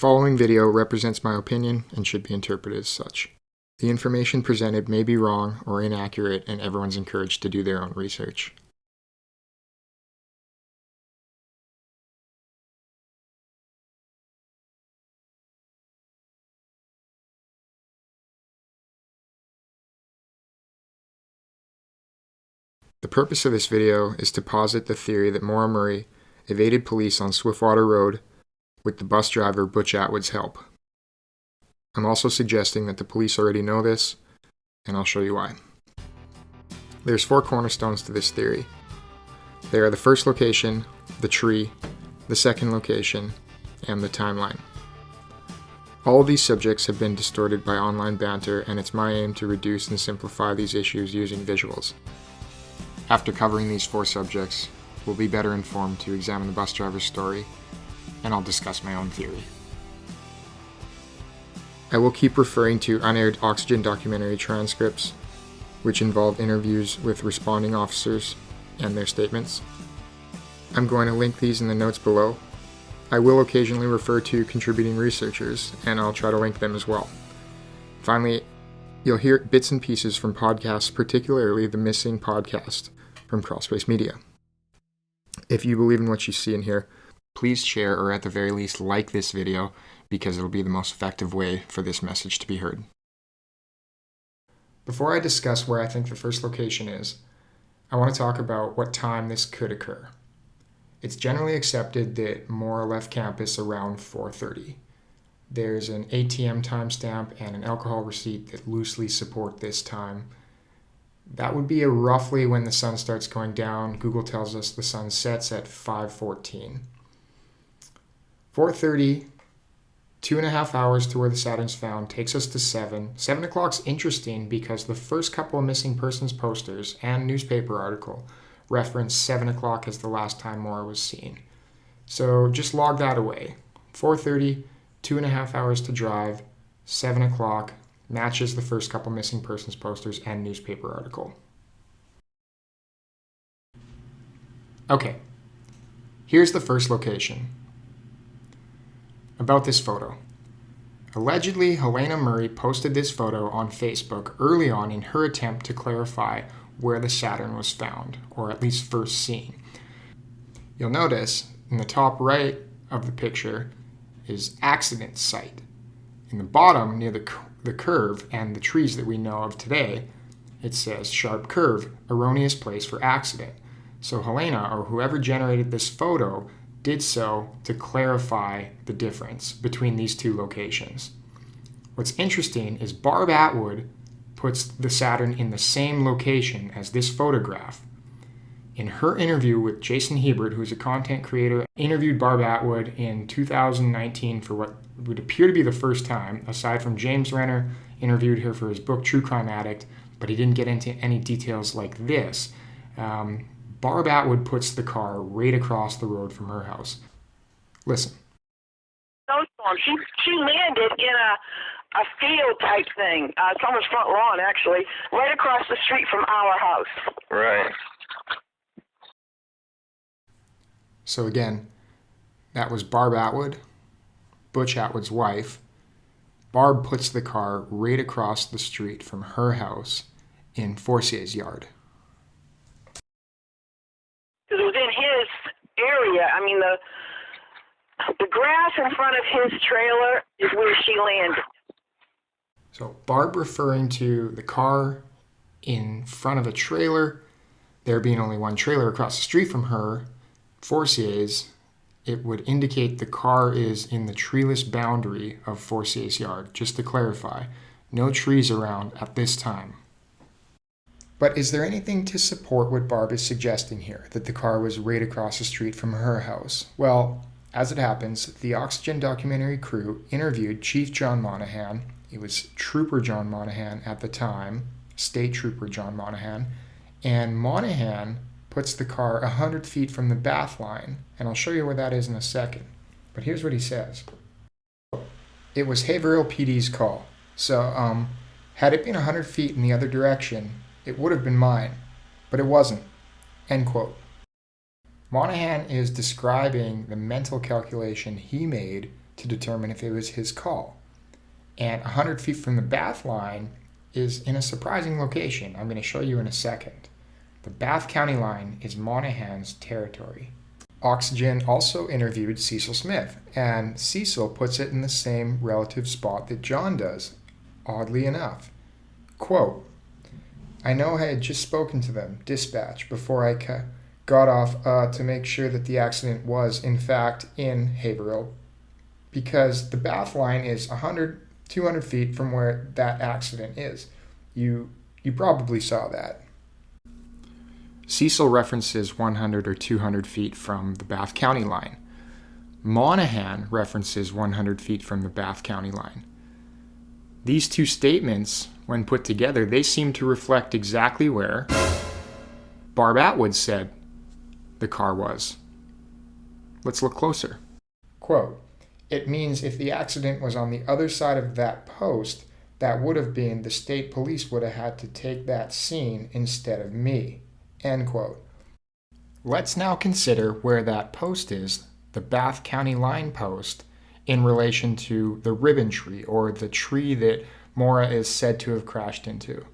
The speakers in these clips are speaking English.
following video represents my opinion and should be interpreted as such. The information presented may be wrong or inaccurate, and everyone's encouraged to do their own research. The purpose of this video is to posit the theory that Maura Murray evaded police on Swiftwater Road with the bus driver Butch Atwood's help. I'm also suggesting that the police already know this, and I'll show you why. There's 4 cornerstones to this theory. They are the first location, the tree, the second location, and the timeline. All of these subjects have been distorted by online banter, and it's my aim to reduce and simplify these issues using visuals. After covering these 4 subjects, we'll be better informed to examine the bus driver's story, and I'll discuss my own theory. I will keep referring to unaired Oxygen documentary transcripts, which involve interviews with responding officers and their statements. I'm going to link these in the notes below. I will occasionally refer to contributing researchers, and I'll try to link them as well. Finally, you'll hear bits and pieces from podcasts, particularly the Missing podcast from Crawlspace Media. If you believe in what you see and hear, please share or at the very least like this video, because it'll be the most effective way for this message to be heard. Before I discuss where I think the first location is, I want to talk about what time this could occur. It's generally accepted that Maura left campus around 4:30. There's an ATM timestamp and an alcohol receipt that loosely support this time. That would be roughly when the sun starts going down. Google tells us the sun sets at 5:14. 4:30, 2.5 hours to where the Saturn's found, takes us to 7. 7 o'clock's interesting because the first couple of missing persons posters and newspaper article reference 7 o'clock as the last time Maura was seen. So just log that away. 4:30, 2.5 hours to drive, 7 o'clock, matches the first couple missing persons posters and newspaper article. Okay, here's the first location. About this photo. Allegedly, Helena Murray posted this photo on Facebook early on in her attempt to clarify where the Saturn was found, or at least first seen. You'll notice in the top right of the picture is accident site. In the bottom, near the curve and the trees that we know of today, it says sharp curve, erroneous place for accident. So Helena, or whoever generated this photo, did so to clarify the difference between these 2 locations. What's interesting is Barb Atwood puts the Saturn in the same location as this photograph. In her interview with Jason Hebert, who's a content creator, interviewed Barb Atwood in 2019 for what would appear to be the first time, aside from James Renner interviewed her for his book True Crime Addict, but he didn't get into any details like this. Barb Atwood puts the car right across the road from her house. Listen. She landed in a field type thing. It's on his front lawn, actually, right across the street from our house. Right. So again, that was Barb Atwood, Butch Atwood's wife. Barb puts the car right across the street from her house in Forcier's yard. It was in his area. I mean, the grass in front of his trailer is where she landed. So Barb referring to the car in front of a trailer, there being only one trailer across the street from her, Forcier's, it would indicate the car is in the treeless boundary of Forcier's yard. Just to clarify, no trees around at this time. But is there anything to support what Barb is suggesting here, that the car was right across the street from her house? Well, as it happens, the Oxygen documentary crew interviewed Chief John Monahan. It was Trooper John Monahan at the time, State Trooper John Monahan, and Monahan puts the car 100 feet from the bath line, and I'll show you where that is in a second. But here's what he says. It was Haverhill PD's call, so had it been 100 feet in the other direction, it would have been mine, but it wasn't. End quote. Monahan is describing the mental calculation he made to determine if it was his call. And 100 feet from the bath line is in a surprising location. I'm going to show you in a second. The Bath County line is Monahan's territory. Oxygen also interviewed Cecil Smith, and Cecil puts it in the same relative spot that John does, oddly enough. Quote, I know I had just spoken to them, dispatch, before I got off to make sure that the accident was, in fact, in Haverhill, because the Bath line is 200 feet from where that accident is. You probably saw that. Cecil references 100 or 200 feet from the Bath County line. Monahan references 100 feet from the Bath County line. These two statements, when put together, they seem to reflect exactly where Barb Atwood said the car was. Let's look closer. Quote, it means if the accident was on the other side of that post, that would have been the state police would have had to take that scene instead of me. End quote. Let's now consider where that post is, the Bath County line post, in relation to the ribbon tree, or the tree that Maura is said to have crashed into.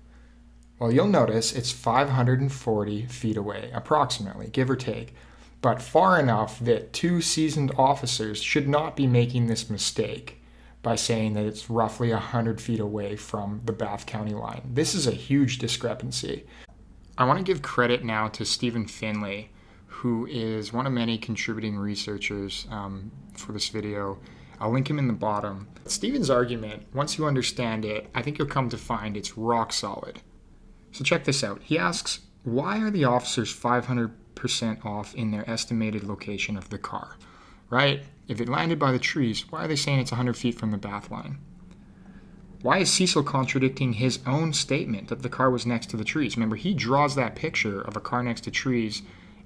Well, you'll notice it's 540 feet away, approximately, give or take, but far enough that two seasoned officers should not be making this mistake by saying that it's roughly 100 feet away from the Bath County line. This is a huge discrepancy. I want to give credit now to Stephen Finlay, who is one of many contributing researchers for this video. I'll link him in the bottom. Stephen's argument, once you understand it, I think you'll come to find it's rock solid. So check this out. He asks, why are the officers 500% off in their estimated location of the car? Right? If it landed by the trees, why are they saying it's 100 feet from the Bath line? Why is Cecil contradicting his own statement that the car was next to the trees? Remember, he draws that picture of a car next to trees,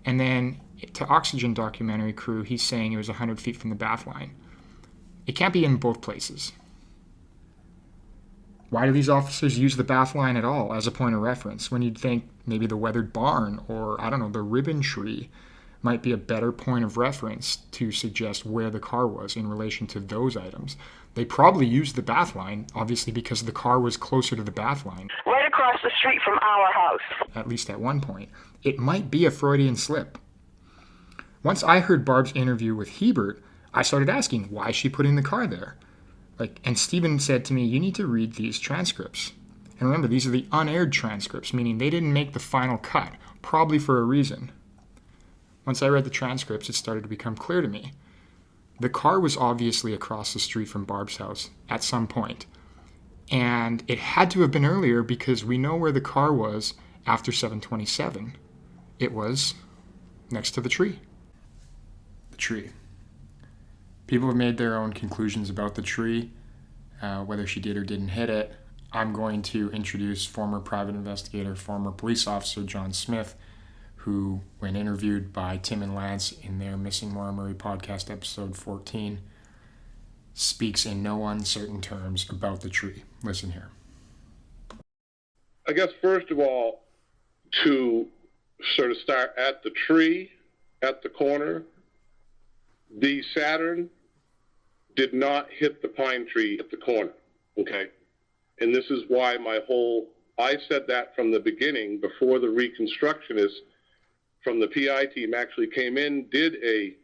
and then to Oxygen documentary crew, he's saying it was 100 feet from the Bath line. It can't be in both places. Why do these officers use the Bath line at all as a point of reference when you'd think maybe the weathered barn or, I don't know, the ribbon tree might be a better point of reference to suggest where the car was in relation to those items? They probably used the Bath line, obviously, because the car was closer to the Bath line. Right across the street from our house. At least at one point. It might be a Freudian slip. Once I heard Barb's interview with Hebert, I started asking, why is she putting the car there? And Stephen said to me, you need to read these transcripts. And remember, these are the unaired transcripts, meaning they didn't make the final cut, probably for a reason. Once I read the transcripts, it started to become clear to me. The car was obviously across the street from Barb's house at some point. And it had to have been earlier because we know where the car was after 7:27. It was next to the tree. The tree. People have made their own conclusions about the tree, whether she did or didn't hit it. I'm going to introduce former private investigator, former police officer John Smith, who, when interviewed by Tim and Lance in their Missing Maura Murray podcast episode 14, speaks in no uncertain terms about the tree. Listen here. I guess, first of all, to sort of start at the tree, at the corner, the Saturn did not hit the pine tree at the corner, okay? And this is why I said that from the beginning, before the reconstructionist from the PI team actually came in, did a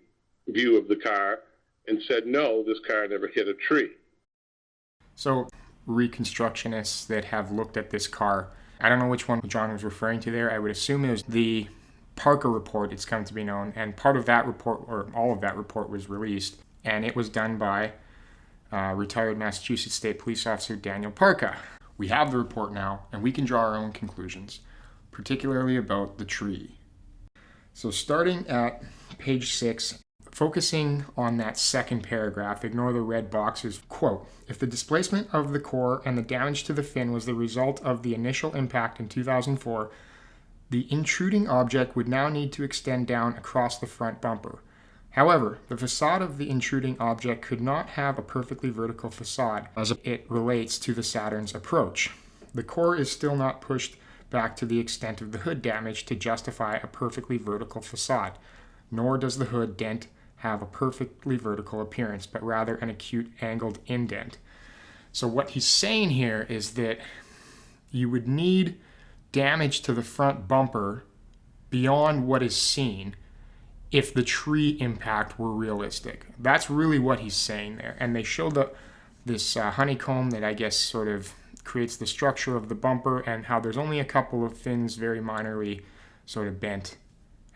view of the car, and said, no, this car never hit a tree. So, reconstructionists that have looked at this car, I don't know which one John was referring to there. I would assume it was the Parker report, it's come to be known, and part of that report, or all of that report, was released, and it was done by retired Massachusetts State Police Officer Daniel Parka. We have the report now, and we can draw our own conclusions, particularly about the tree. So starting at page 6, focusing on that second paragraph, ignore the red boxes. Quote, if the displacement of the core and the damage to the fin was the result of the initial impact in 2004, the intruding object would now need to extend down across the front bumper. However, the facade of the intruding object could not have a perfectly vertical facade as it relates to the Saturn's approach. The core is still not pushed back to the extent of the hood damage to justify a perfectly vertical facade, nor does the hood dent have a perfectly vertical appearance, but rather an acute angled indent. So what he's saying here is that you would need damage to the front bumper beyond what is seen if the tree impact were realistic. That's really what he's saying there. And they show this honeycomb that I guess sort of creates the structure of the bumper, and how there's only a couple of fins very minorly sort of bent,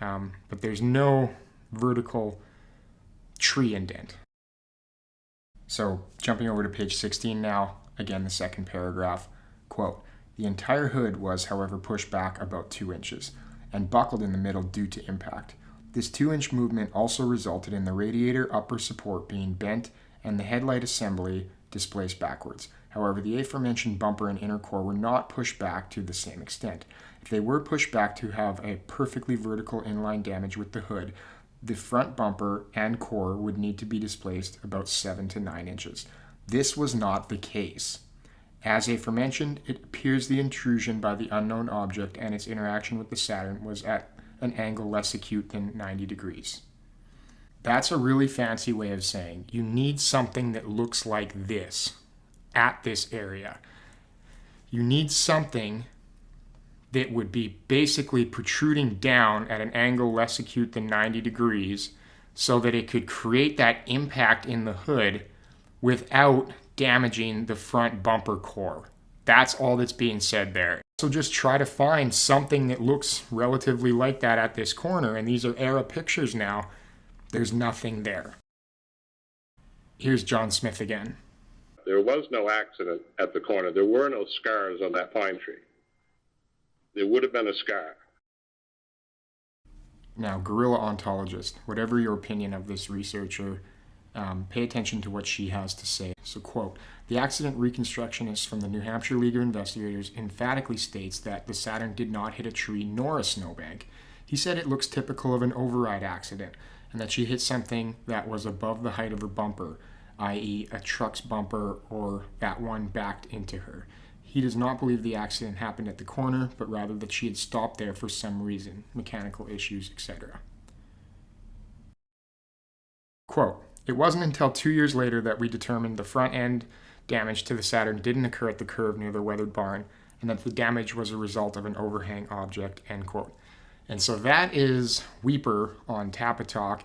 but there's no vertical tree indent. So jumping over to page 16 now, again the second paragraph, quote, "The entire hood was, however, pushed back about 2 inches and buckled in the middle due to impact. This 2-inch movement also resulted in the radiator upper support being bent and the headlight assembly displaced backwards. However, the aforementioned bumper and inner core were not pushed back to the same extent. If they were pushed back to have a perfectly vertical inline damage with the hood, the front bumper and core would need to be displaced about 7 to 9 inches. This was not the case. As aforementioned, it appears the intrusion by the unknown object and its interaction with the Saturn was at an angle less acute than 90 degrees. That's a really fancy way of saying you need something that looks like this at this area. You need something that would be basically protruding down at an angle less acute than 90 degrees so that it could create that impact in the hood without damaging the front bumper core. That's all that's being said there. So just try to find something that looks relatively like that at this corner, and these are era pictures now. There's nothing there. Here's John Smith again. There was no accident at the corner. There were no scars on that pine tree. There would have been a scar. Now, gorilla ontologist, whatever your opinion of this researcher, pay attention to what she has to say. So, quote, "The accident reconstructionist from the New Hampshire League of Investigators emphatically states that the Saturn did not hit a tree nor a snowbank. He said it looks typical of an override accident, and that she hit something that was above the height of her bumper, i.e. a truck's bumper or that one backed into her. He does not believe the accident happened at the corner, but rather that she had stopped there for some reason, mechanical issues, etc." Quote, "It wasn't until 2 years later that we determined the front end damage to the Saturn didn't occur at the curve near the weathered barn, and that the damage was a result of an overhang object," end quote. And so that is Weeper on Tapatalk.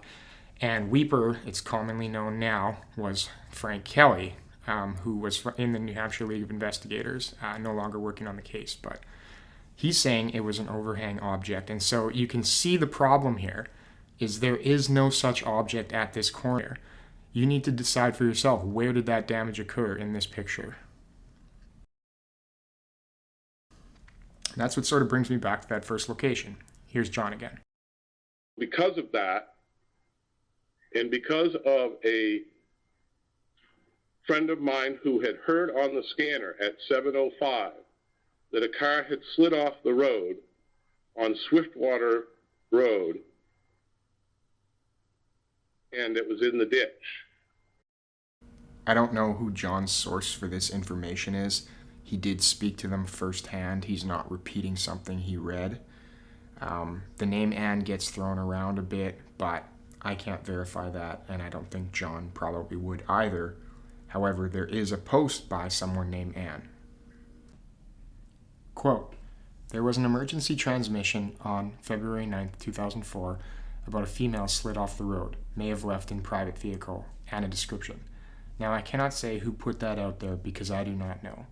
And Weeper, it's commonly known now, was Frank Kelly, who was in the New Hampshire League of Investigators, no longer working on the case. But he's saying it was an overhang object. And so you can see the problem here is there is no such object at this corner. You need to decide for yourself, where did that damage occur in this picture? And that's what sort of brings me back to that first location. Here's John again. Because of that, and because of a friend of mine who had heard on the scanner at 7:05 that a car had slid off the road on Swiftwater Road, and it was in the ditch. I don't know who John's source for this information is. He did speak to them firsthand. He's not repeating something he read. The name Ann gets thrown around a bit, but I can't verify that, and I don't think John probably would either. However, there is a post by someone named Ann. Quote, "There was an emergency transmission on February 9th, 2004 about a female slid off the road, may have left in private vehicle, and a description. Now, I cannot say who put that out there because I do not know.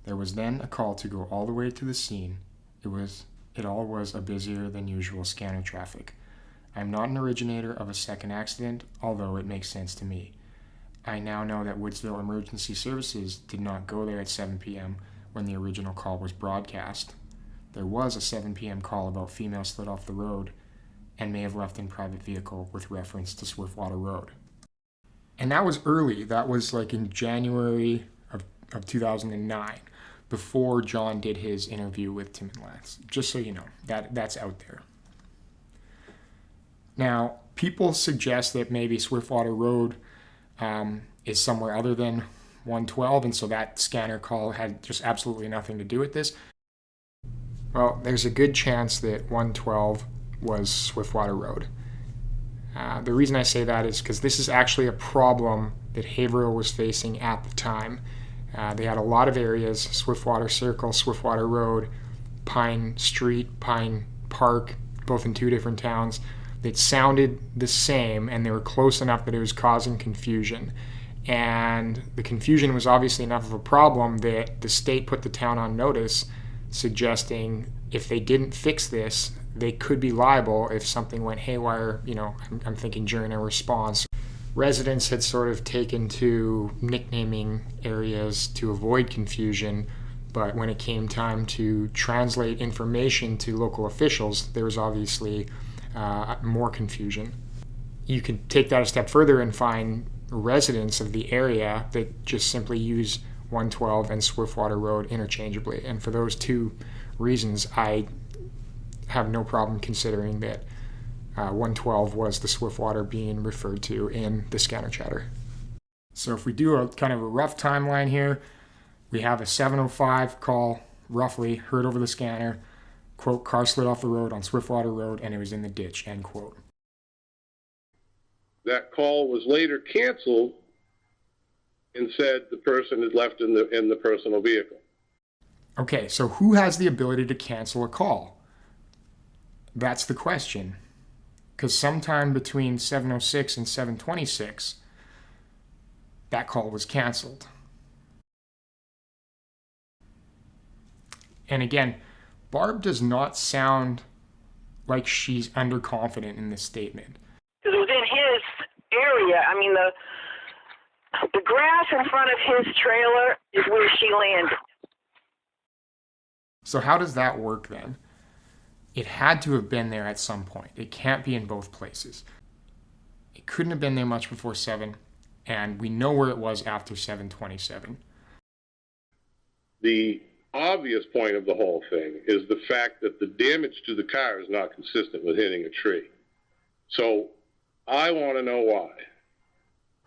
There was then a call to go all the way to the scene. It all was a busier than usual scanner traffic. I am not an originator of a second accident, although it makes sense to me. I now know that Woodsville Emergency Services did not go there at 7 p.m. when the original call was broadcast. There was a 7 p.m. call about female slid off the road and may have left in private vehicle with reference to Swiftwater Road." And that was early. That was like in January of 2009, before John did his interview with Tim and Lance. Just so you know, that's out there. Now, people suggest that maybe Swiftwater Road is somewhere other than 112, and so that scanner call had just absolutely nothing to do with this. Well, there's a good chance that 112 was Swiftwater Road. The reason I say that is because this is actually a problem that Haverhill was facing at the time. They had a lot of areas, Swiftwater Circle, Swiftwater Road, Pine Street, Pine Park, both in two different towns, that sounded the same, and they were close enough that it was causing confusion. And the confusion was obviously enough of a problem that the state put the town on notice, suggesting if they didn't fix this, they could be liable if something went haywire. I'm thinking during a response. Residents had sort of taken to nicknaming areas to avoid confusion, but when it came time to translate information to local officials, there was obviously more confusion. You could take that a step further and find residents of the area that just simply use 112 and Swiftwater Road interchangeably. And for those two reasons, I have no problem considering that 112 was the Swiftwater being referred to in the scanner chatter. So if we do a kind of a rough timeline here, we have a 7:05 call, roughly, heard over the scanner, quote, car slid off the road on Swiftwater Road and it was in the ditch, end quote. That call was later canceled and said the person had left in the personal vehicle. Okay, so who has the ability to cancel a call? That's the question. Because sometime between 7:06 and 7:26, that call was canceled. And again, Barb does not sound like she's underconfident in this statement. Because it was in his area. I mean, the grass in front of his trailer is where she landed. So how does that work then? It had to have been there at some point. It can't be in both places. It couldn't have been there much before 7, and we know where it was after 7:27. The obvious point of the whole thing is the fact that the damage to the car is not consistent with hitting a tree. So I want to know why.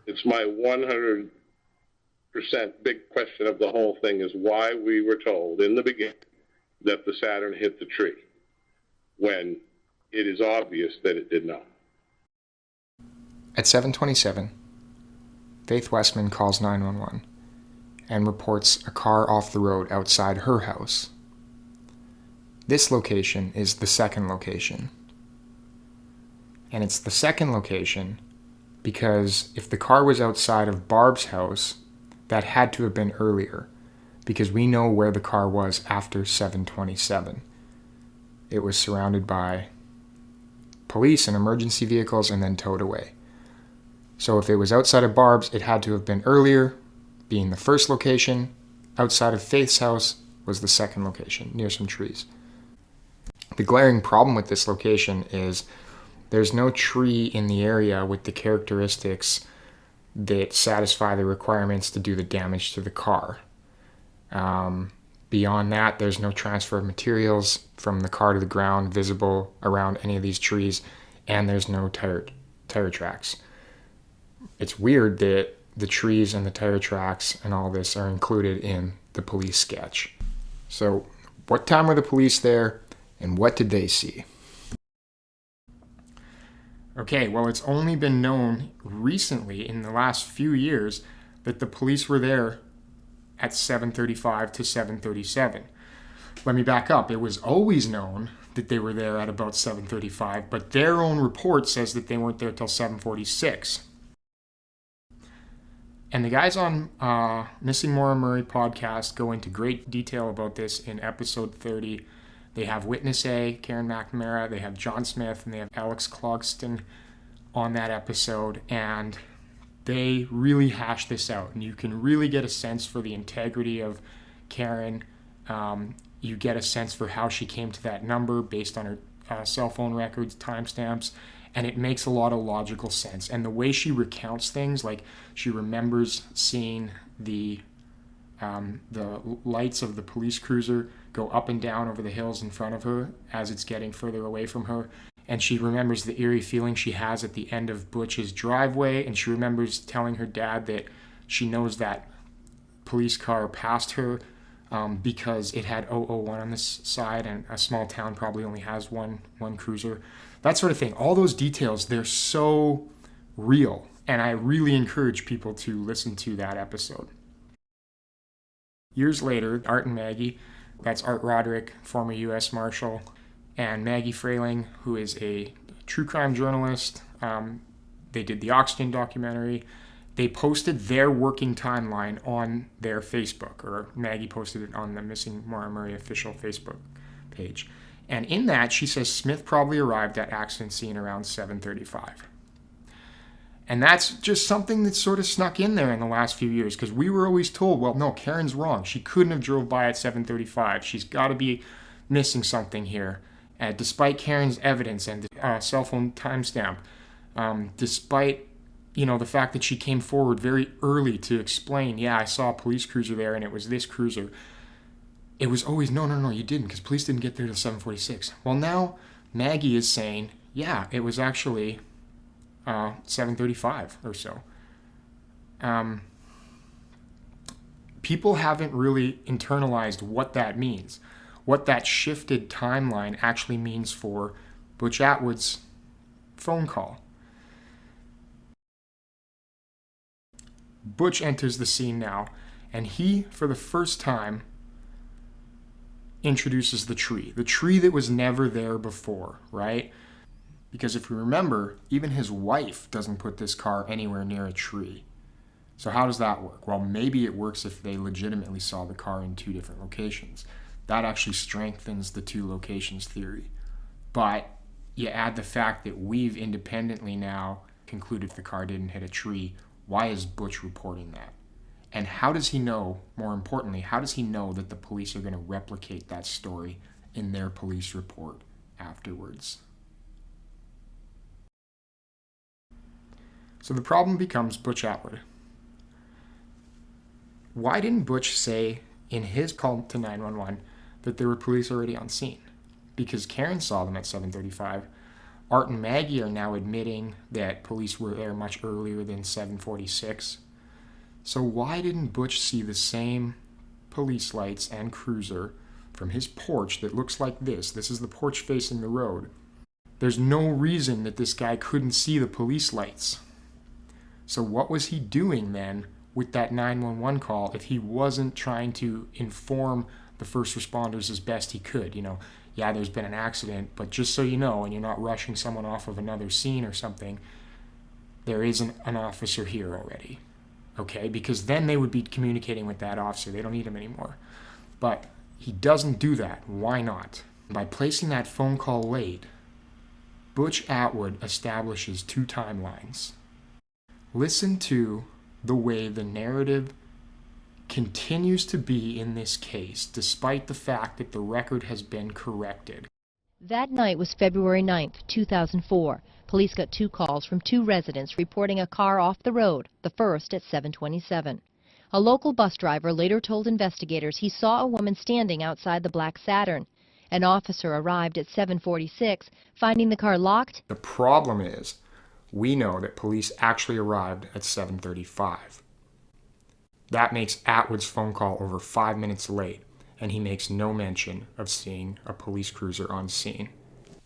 It's my 100% big question of the whole thing is why we were told in the beginning that the Saturn hit the tree when it is obvious that it did not. At 7:27, Faith Westman calls 911 and reports a car off the road outside her house. This location is the second location. And it's the second location because if the car was outside of Barb's house, that had to have been earlier, because we know where the car was after 7:27. It was surrounded by police and emergency vehicles and then towed away. So if it was outside of Barb's, it had to have been earlier, being the first location. Outside of Faith's house was the second location, near some trees. The glaring problem with this location is there's no tree in the area with the characteristics that satisfy the requirements to do the damage to the car. Beyond that, there's no transfer of materials from the car to the ground visible around any of these trees, and there's no tire tracks. It's weird that the trees and the tire tracks and all this are included in the police sketch. So, what time were the police there, and what did they see? Okay, well, it's only been known recently, in the last few years, that the police were there at 7:35 to 7:37. Let me back up. It was always known that they were there at about 7:35, but their own report says that they weren't there till 7:46. And the guys on Missing Maura Murray podcast go into great detail about this in episode 30. They have Witness A, Karen McNamara, they have John Smith, and they have Alex Clogston on that episode, and they really hash this out, and you can really get a sense for the integrity of Karen. You get a sense for how she came to that number based on her cell phone records, timestamps, and it makes a lot of logical sense. And the way she recounts things, like she remembers seeing the lights of the police cruiser go up and down over the hills in front of her as it's getting further away from her. And she remembers the eerie feeling she has at the end of Butch's driveway. And she remembers telling her dad that she knows that police car passed her because it had 001 on this side, and a small town probably only has one cruiser. that sort of thing. All those details, they're so real. And I really encourage people to listen to that episode. Years later, Art and Maggie, that's Art Roderick, former U.S. Marshal, and Maggie Frayling, who is a true crime journalist. They did the Oxygen documentary. They posted their working timeline on their Facebook, or Maggie posted it on the Missing Maura Murray official Facebook page. And in that, she says Smith probably arrived at accident scene around 7:35. And that's just something that sort of snuck in there in the last few years, because we were always told, well, no, Karen's wrong. She couldn't have drove by at 7:35. She's got to be missing something here. Despite Karen's evidence and cell phone timestamp, despite the fact that she came forward very early to explain, yeah, I saw a police cruiser there and it was this cruiser. It was always, no, you didn't, because police didn't get there till 7:46. Well, now Maggie is saying, yeah, it was actually 7:35 or so. People haven't really internalized what that means, what that shifted timeline actually means for Butch Atwood's phone call. Butch enters the scene now, and he, for the first time, introduces the tree that was never there before, right? Because if we remember, even his wife doesn't put this car anywhere near a tree. So how does that work? Well, maybe it works if they legitimately saw the car in two different locations. That actually strengthens the two locations theory. But you add the fact that we've independently now concluded the car didn't hit a tree. Why is Butch reporting that? And how does he know, more importantly, how does he know that the police are going to replicate that story in their police report afterwards? So the problem becomes Butch Atwood. Why didn't Butch say in his call to 911 that there were police already on scene? Because Karen saw them at 7:35. Art and Maggie are now admitting that police were there much earlier than 7:46. So why didn't Butch see the same police lights and cruiser from his porch that looks like this? This is the porch facing the road. There's no reason that this guy couldn't see the police lights. So what was he doing then with that 911 call if he wasn't trying to inform the first responders as best he could? Yeah, there's been an accident, but just so you know, and you're not rushing someone off of another scene or something, there is an officer here already. Okay, because then they would be communicating with that officer. They don't need him anymore. But he doesn't do that. Why not? By placing that phone call late, Butch Atwood establishes two timelines. Listen to the way the narrative continues to be in this case, despite the fact that the record has been corrected. That night was February 9th, 2004. Police got two calls from two residents reporting a car off the road, the first at 7:27. A local bus driver later told investigators he saw a woman standing outside the black Saturn. An officer arrived at 7:46, finding the car locked. The problem is, we know that police actually arrived at 7:35. That makes Atwood's phone call over 5 minutes late, and he makes no mention of seeing a police cruiser on scene.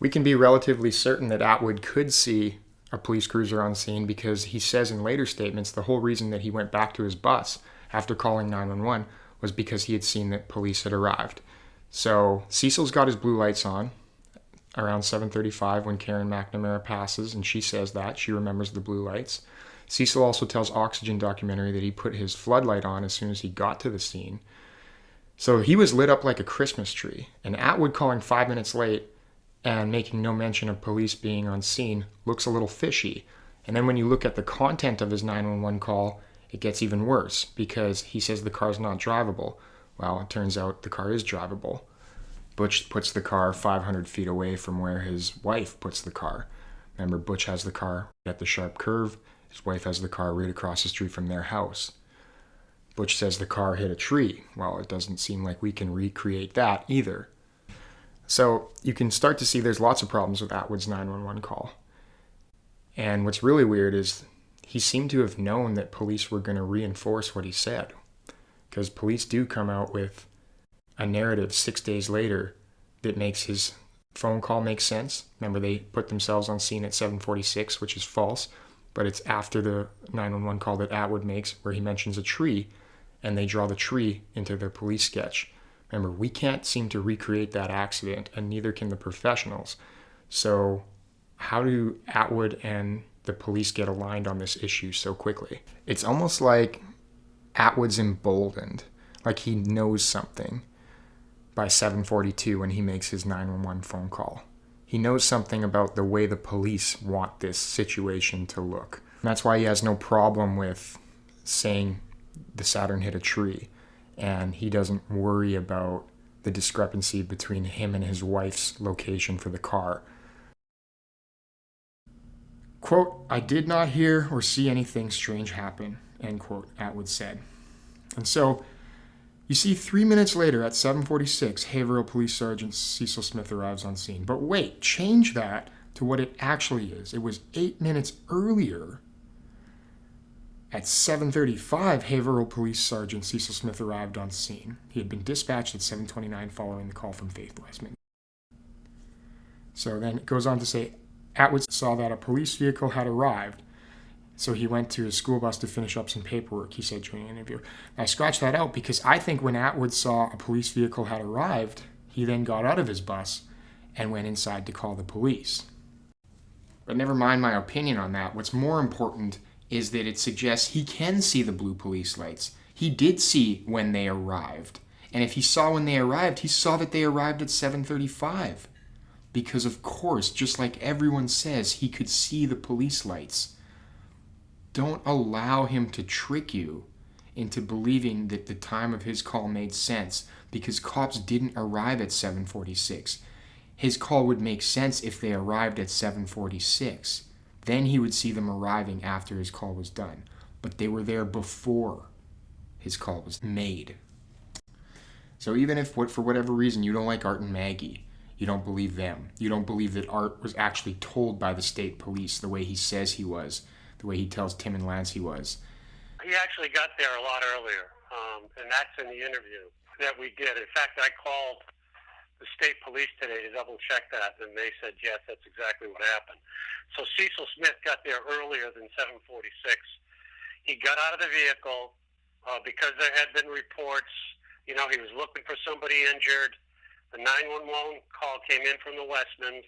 We can be relatively certain that Atwood could see a police cruiser on scene because he says in later statements the whole reason that he went back to his bus after calling 911 was because he had seen that police had arrived. So Cecil's got his blue lights on around 7:35 when Karen McNamara passes, and she says that. She remembers the blue lights. Cecil also tells Oxygen documentary that he put his floodlight on as soon as he got to the scene. So he was lit up like a Christmas tree. And Atwood calling 5 minutes late and making no mention of police being on scene looks a little fishy. And then when you look at the content of his 911 call, it gets even worse because he says the car's not drivable. Well, it turns out the car is drivable. Butch puts the car 500 feet away from where his wife puts the car. Remember, Butch has the car at the sharp curve. His wife has the car right across the street from their house. Butch says the car hit a tree. Well, it doesn't seem like we can recreate that either. So you can start to see there's lots of problems with Atwood's 911 call. And what's really weird is he seemed to have known that police were going to reinforce what he said. Because police do come out with a narrative 6 days later that makes his phone call makes sense. Remember, they put themselves on scene at 7:46, which is false, but it's after the 911 call that Atwood makes where he mentions a tree, and they draw the tree into their police sketch. Remember, we can't seem to recreate that accident, and neither can the professionals. So how do Atwood and the police get aligned on this issue so quickly? It's almost like Atwood's emboldened, like he knows something by 7:42 when he makes his 911 phone call. He knows something about the way the police want this situation to look. And that's why he has no problem with saying the Saturn hit a tree, and he doesn't worry about the discrepancy between him and his wife's location for the car. Quote, "I did not hear or see anything strange happen," end quote, Atwood said. And so, you see, 3 minutes later at 7:46, Haverhill Police Sergeant Cecil Smith arrives on scene. But wait, change that to what it actually is. It was 8 minutes earlier. At 7:35, Haverhill Police Sergeant Cecil Smith arrived on scene. He had been dispatched at 7:29 following the call from Faith Westman. So then it goes on to say, Atwood saw that a police vehicle had arrived, so he went to his school bus to finish up some paperwork, he said during an interview. I scratched that out because I think when Atwood saw a police vehicle had arrived, he then got out of his bus and went inside to call the police. But never mind my opinion on that. What's more important is that it suggests he can see the blue police lights. He did see when they arrived. And if he saw when they arrived, he saw that they arrived at 7:35. Because of course, just like everyone says, he could see the police lights. Don't allow him to trick you into believing that the time of his call made sense, because cops didn't arrive at 7:46. His call would make sense if they arrived at 7:46. Then he would see them arriving after his call was done. But they were there before his call was made. So even if, for whatever reason, you don't like Art and Maggie, you don't believe them, you don't believe that Art was actually told by the state police the way he says he was, the way he tells Tim and Lance he was. He actually got there a lot earlier, and that's in the interview that we did. In fact, I called the state police today to double check that, and they said, yes, that's exactly what happened. So Cecil Smith got there earlier than 7:46. He got out of the vehicle because there had been reports, he was looking for somebody injured. The 911 call came in from the Westmans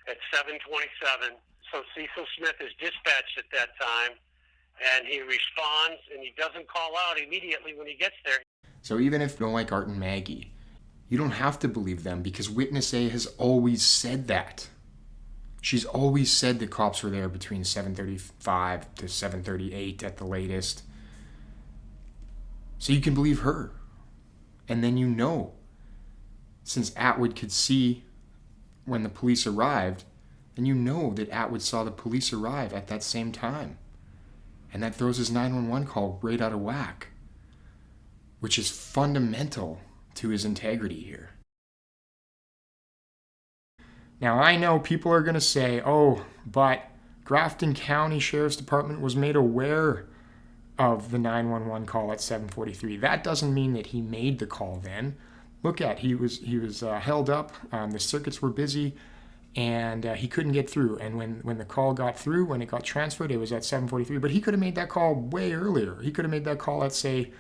at 7:27. So Cecil Smith is dispatched at that time, and he responds, and he doesn't call out immediately when he gets there. So even if you don't like Art and Maggie, you don't have to believe them, because Witness A has always said that. She's always said the cops were there between 7:35 to 7:38 at the latest. So you can believe her. And then since Atwood could see when the police arrived, then you know that Atwood saw the police arrive at that same time. And that throws his 911 call right out of whack, which is fundamental to his integrity here. Now, I know people are going to say, oh, but Grafton County Sheriff's Department was made aware of the 911 call at 7:43. That doesn't mean that he made the call then. Look at, he was held up, the circuits were busy, and he couldn't get through. And when the call got through, when it got transferred, it was at 7:43. But he could have made that call way earlier. He could have made that call at, say,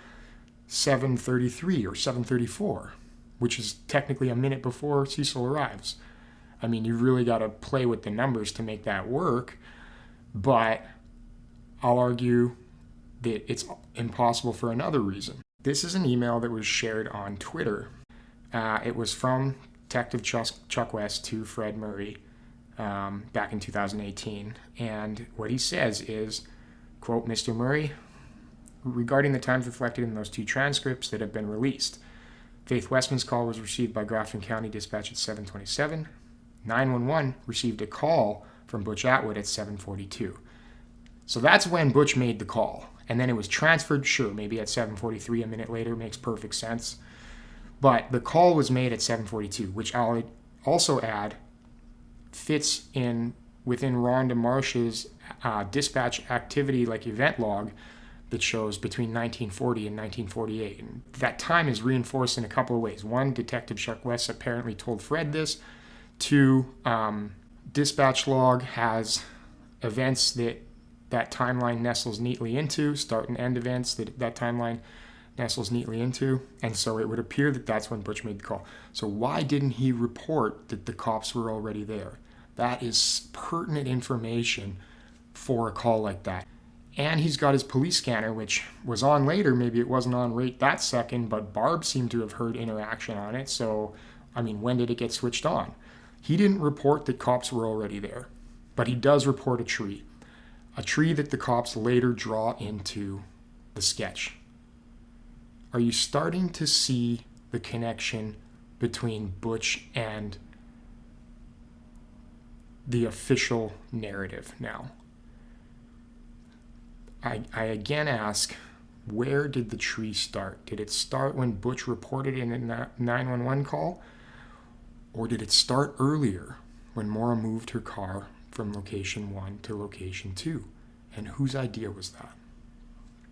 7:33 or 7:34, which is technically a minute before Cecil arrives. I mean, you've really got to play with the numbers to make that work, but I'll argue that it's impossible for another reason. This is an email that was shared on Twitter. It was from Detective Chuck West to Fred Murray back in 2018, and what he says is, quote, "Mr. Murray, regarding the times reflected in those two transcripts that have been released, Faith Westman's call was received by Grafton County Dispatch at 7:27. 911 received a call from Butch Atwood at 7:42. So that's when Butch made the call. And then it was transferred, sure, maybe at 7:43, a minute later, makes perfect sense. But the call was made at 7:42, which I'll also add fits in within Rhonda Marsh's dispatch activity, like event log, that shows between 1940 and 1948. And that time is reinforced in a couple of ways. One, Detective Chuck West apparently told Fred this. 2, dispatch log has events that timeline nestles neatly into, start and end events that timeline nestles neatly into, and so it would appear that that's when Butch made the call. So why didn't he report that the cops were already there? That is pertinent information for a call like that. And he's got his police scanner, which was on later. Maybe it wasn't on right that second, but Barb seemed to have heard interaction on it. So, I mean, when did it get switched on? He didn't report that cops were already there, but he does report a tree that the cops later draw into the sketch. Are you starting to see the connection between Butch and the official narrative now? I again ask, where did the tree start? Did it start when Butch reported in a 911 call? Or did it start earlier when Maura moved her car from location 1 to location 2? And whose idea was that?